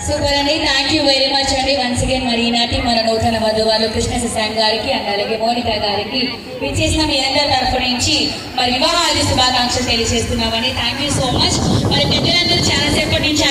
Super అండి, thank you very much అండి. Once again మరి ఈనాటి మన నూతన వధువారు కృష్ణ శశాంక్ గారికి అండ్ అలాగే మోనిక గారికి విచ్చేసిన మీ అందరి తరఫు నుంచి మరి వివాహాది శుభాకాంక్షలు తెలియజేస్తున్నామని. Thank you so much. మరి పెద్దలందరూ చాలా సేపటి నుంచి